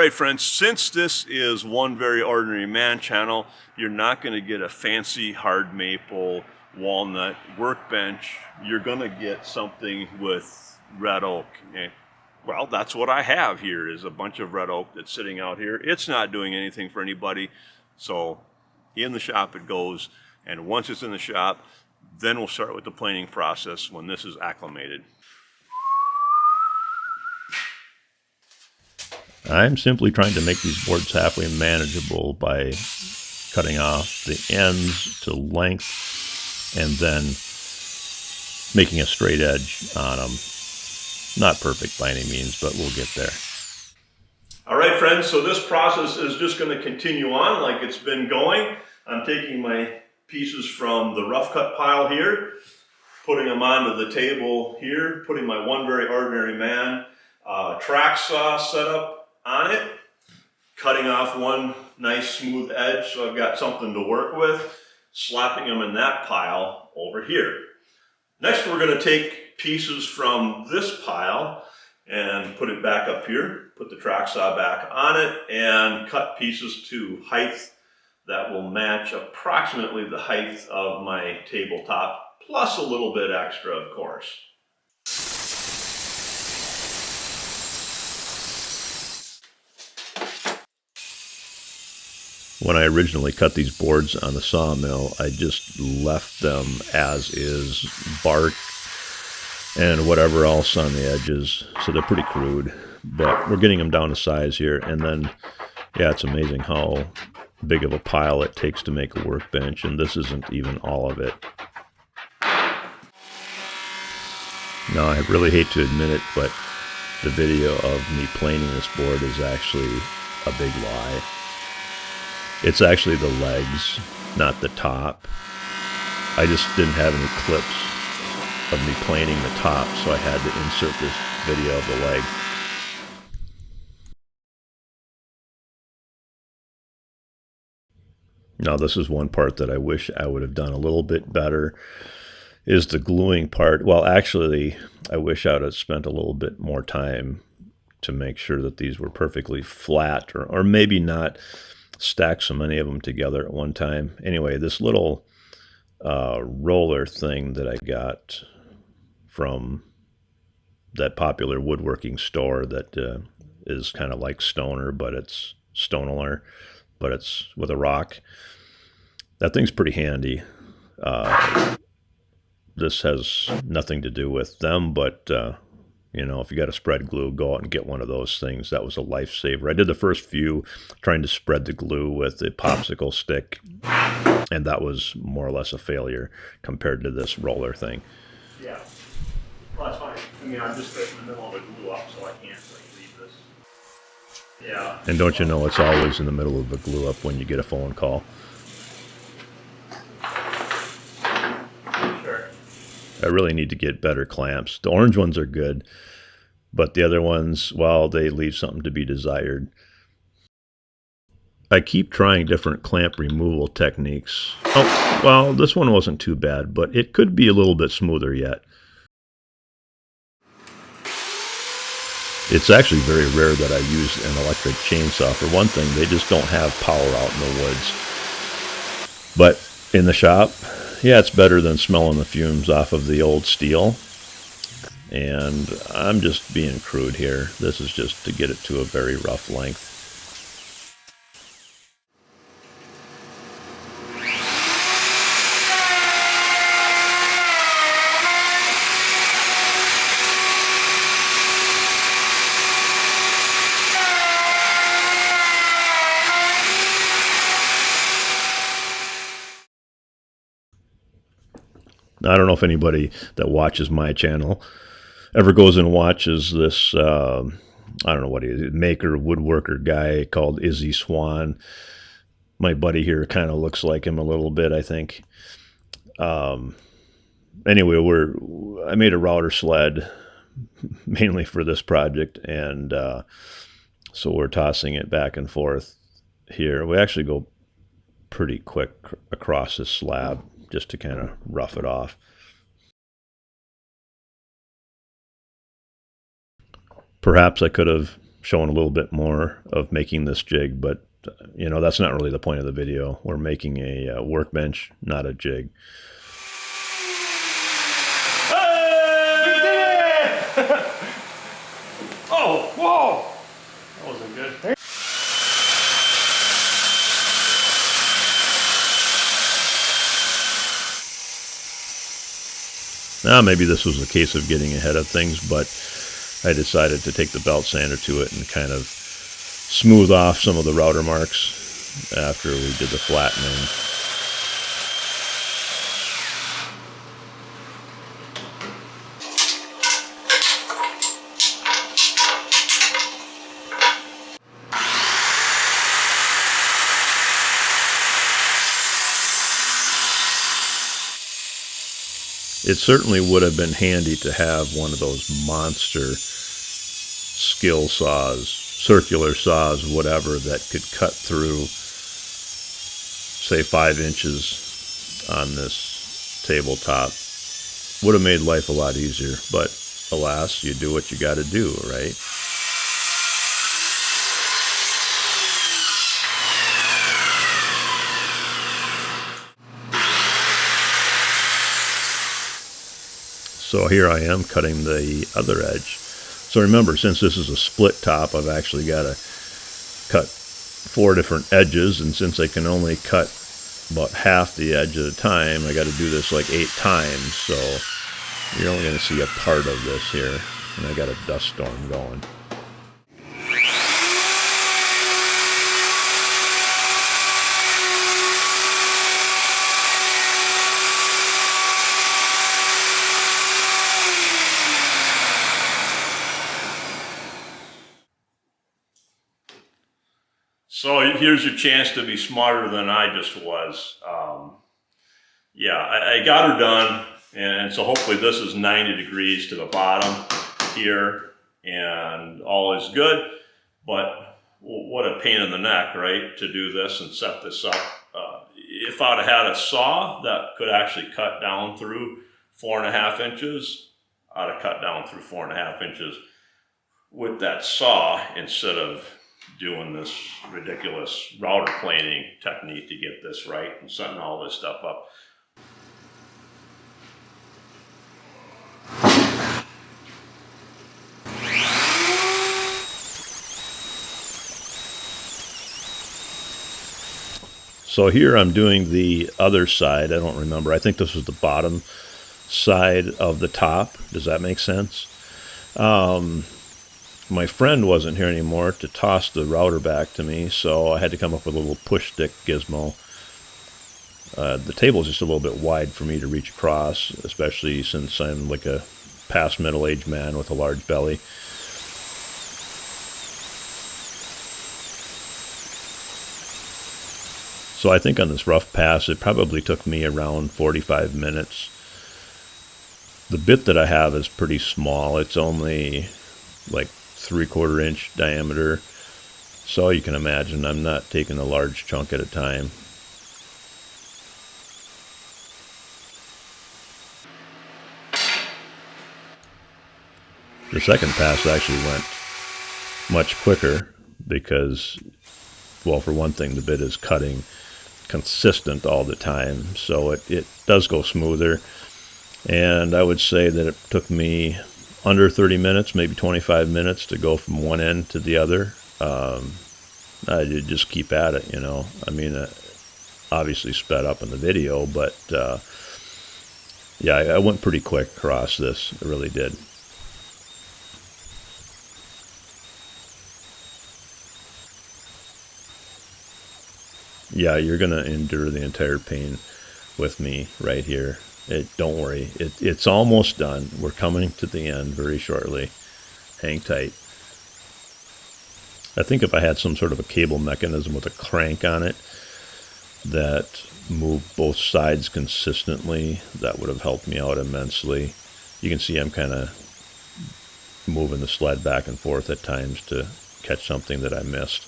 right, friends, since this is One Very Ordinary Man channel, you're not going to get a fancy hard maple walnut workbench. You're going to get something with red oak. And, well, that's what I have here, is a bunch of red oak that's sitting out here. It's not doing anything for anybody, so in the shop it goes. And once it's in the shop, then we'll start with the planing process when this is acclimated. I'm simply trying to make these boards halfway manageable by cutting off the ends to length and then making a straight edge on them. Not perfect by any means, but we'll get there. All right, friends, so this process is just going to continue on like it's been going. I'm taking my pieces from the rough cut pile here, putting them onto the table here, putting my One Very Ordinary Man track saw set up on it, cutting off one nice smooth edge so I've got something to work with, slapping them in that pile over here. Next, we're going to take pieces from this pile and put it back up here, put the track saw back on it, and cut pieces to height that will match approximately the height of my tabletop, plus a little bit extra, of course. When I originally cut these boards on the sawmill, I just left them as is, bark and whatever else on the edges, so they're pretty crude. But we're getting them down to size here, and then, yeah, it's amazing how big of a pile it takes to make a workbench, and this isn't even all of it. Now, I really hate to admit it, but the video of me planing this board is actually a big lie. It's actually the legs, not the top. I just didn't have any clips of me planing the top, so I had to insert this video of the leg. Now, this is one part that I wish I would have done a little bit better, is the gluing part. Well, actually, I wish I would have spent a little bit more time to make sure that these were perfectly flat, or maybe not stack so many of them together at one time. Anyway, this little roller thing that I got from that popular woodworking store that is kind of like Stoner, but it's Stoneler, but it's with a rock. That thing's pretty handy. This has nothing to do with them, but you know, if you got to spread glue, go out and get one of those things. That was a lifesaver. I did the first few trying to spread the glue with a popsicle stick, and that was more or less a failure compared to this roller thing. Yeah, well, that's fine. I mean, I'm just in the middle of a glue up, so I can't leave this. Yeah. And don't you know, it's always in the middle of a glue up when you get a phone call. I really need to get better clamps. The orange ones are good, but the other ones, well, they leave something to be desired. I keep trying different clamp removal techniques. Oh, well, this one wasn't too bad, but it could be a little bit smoother yet. It's actually very rare that I use an electric chainsaw. For one thing, they just don't have power out in the woods. But in the shop, yeah, it's better than smelling the fumes off of the old steel. And I'm just being crude here. This is just to get it to a very rough length. I don't know if anybody that watches my channel ever goes and watches this, I don't know what he is, maker, woodworker guy called Izzy Swan. My buddy here kind of looks like him a little bit, I think. Anyway, I made a router sled mainly for this project, and so we're tossing it back and forth here. We actually go pretty quick across this slab, just to kind of rough it off. Perhaps I could have showing a little bit more of making this jig, but you know, that's not really the point of the video. We're making a workbench, not a jig. Oh, whoa! That wasn't good. Now, maybe this was a case of getting ahead of things, but I decided to take the belt sander to it and kind of smooth off some of the router marks after we did the flattening. It certainly would have been handy to have one of those monster skill saws, circular saws, whatever, that could cut through, say, 5 inches on this tabletop. Would have made life a lot easier, but alas, you do what you got to do, right? So here I am cutting the other edge. So remember, since this is a split top, I've actually got to cut 4 different edges, and since I can only cut about half the edge at a time, I got to do this like 8 times. So you're only going to see a part of this here, and I got a dust storm going. So here's your chance to be smarter than I just was. Yeah, I got her done, and so hopefully this is 90 degrees to the bottom here, and all is good. But what a pain in the neck, right, to do this and set this up. If I'd have had a saw that could actually cut down through 4.5 inches, I'd have cut down through 4.5 inches with that saw instead of doing this ridiculous router planing technique to get this right and setting all this stuff up. So here I'm doing the other side. I don't remember. I think this was the bottom side of the top. Does that make sense? My friend wasn't here anymore to toss the router back to me, so I had to come up with a little push stick gizmo. The table is just a little bit wide for me to reach across, especially since I'm like a past middle-aged man with a large belly. So I think on this rough pass, it probably took me around 45 minutes. The bit that I have is pretty small. It's only like 3/4 inch diameter. So you can imagine I'm not taking a large chunk at a time. The second pass actually went much quicker because, well, for one thing, the bit is cutting consistent all the time, so it does go smoother. And I would say that it took me under 30 minutes, maybe 25 minutes to go from one end to the other. I did just keep at it, you know. I mean, obviously sped up in the video, but yeah, I went pretty quick across this. I really did. Yeah, you're going to endure the entire pain with me right here. Don't worry. It's almost done. We're coming to the end very shortly. Hang tight. I think if I had some sort of a cable mechanism with a crank on it that moved both sides consistently, that would have helped me out immensely. You can see I'm kind of moving the sled back and forth at times to catch something that I missed.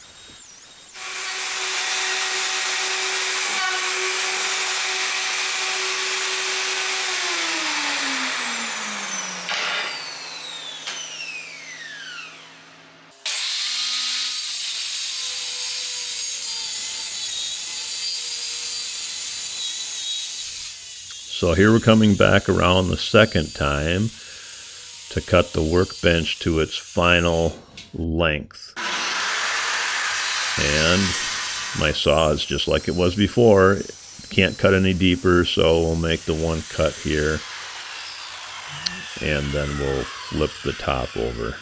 So here we're coming back around the second time to cut the workbench to its final length. And my saw is just like it was before. Can't cut any deeper, so we'll make the one cut here. And then we'll flip the top over.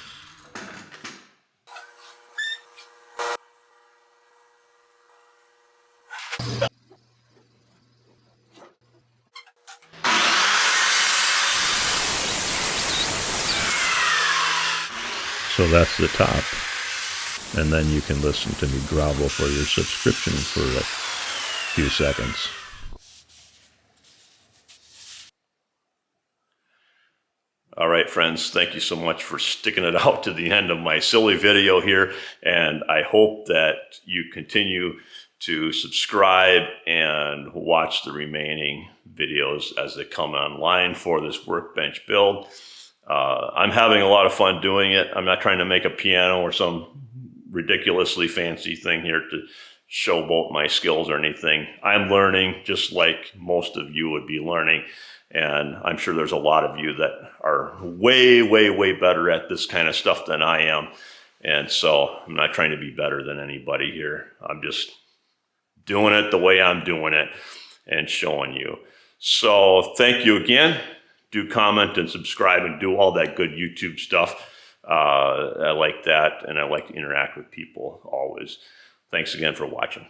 So that's the top. And then you can listen to me grovel for your subscription for a few seconds. All right, friends, thank you so much for sticking it out to the end of my silly video here. And I hope that you continue to subscribe and watch the remaining videos as they come online for this workbench build. I'm having a lot of fun doing it. I'm not trying to make a piano or some ridiculously fancy thing here to showboat my skills or anything. I'm learning just like most of you would be learning. And I'm sure there's a lot of you that are way, way, way better at this kind of stuff than I am. And so I'm not trying to be better than anybody here. I'm just doing it the way I'm doing it and showing you. So thank you again. Do comment and subscribe and do all that good YouTube stuff. I like that, and I like to interact with people always. Thanks again for watching.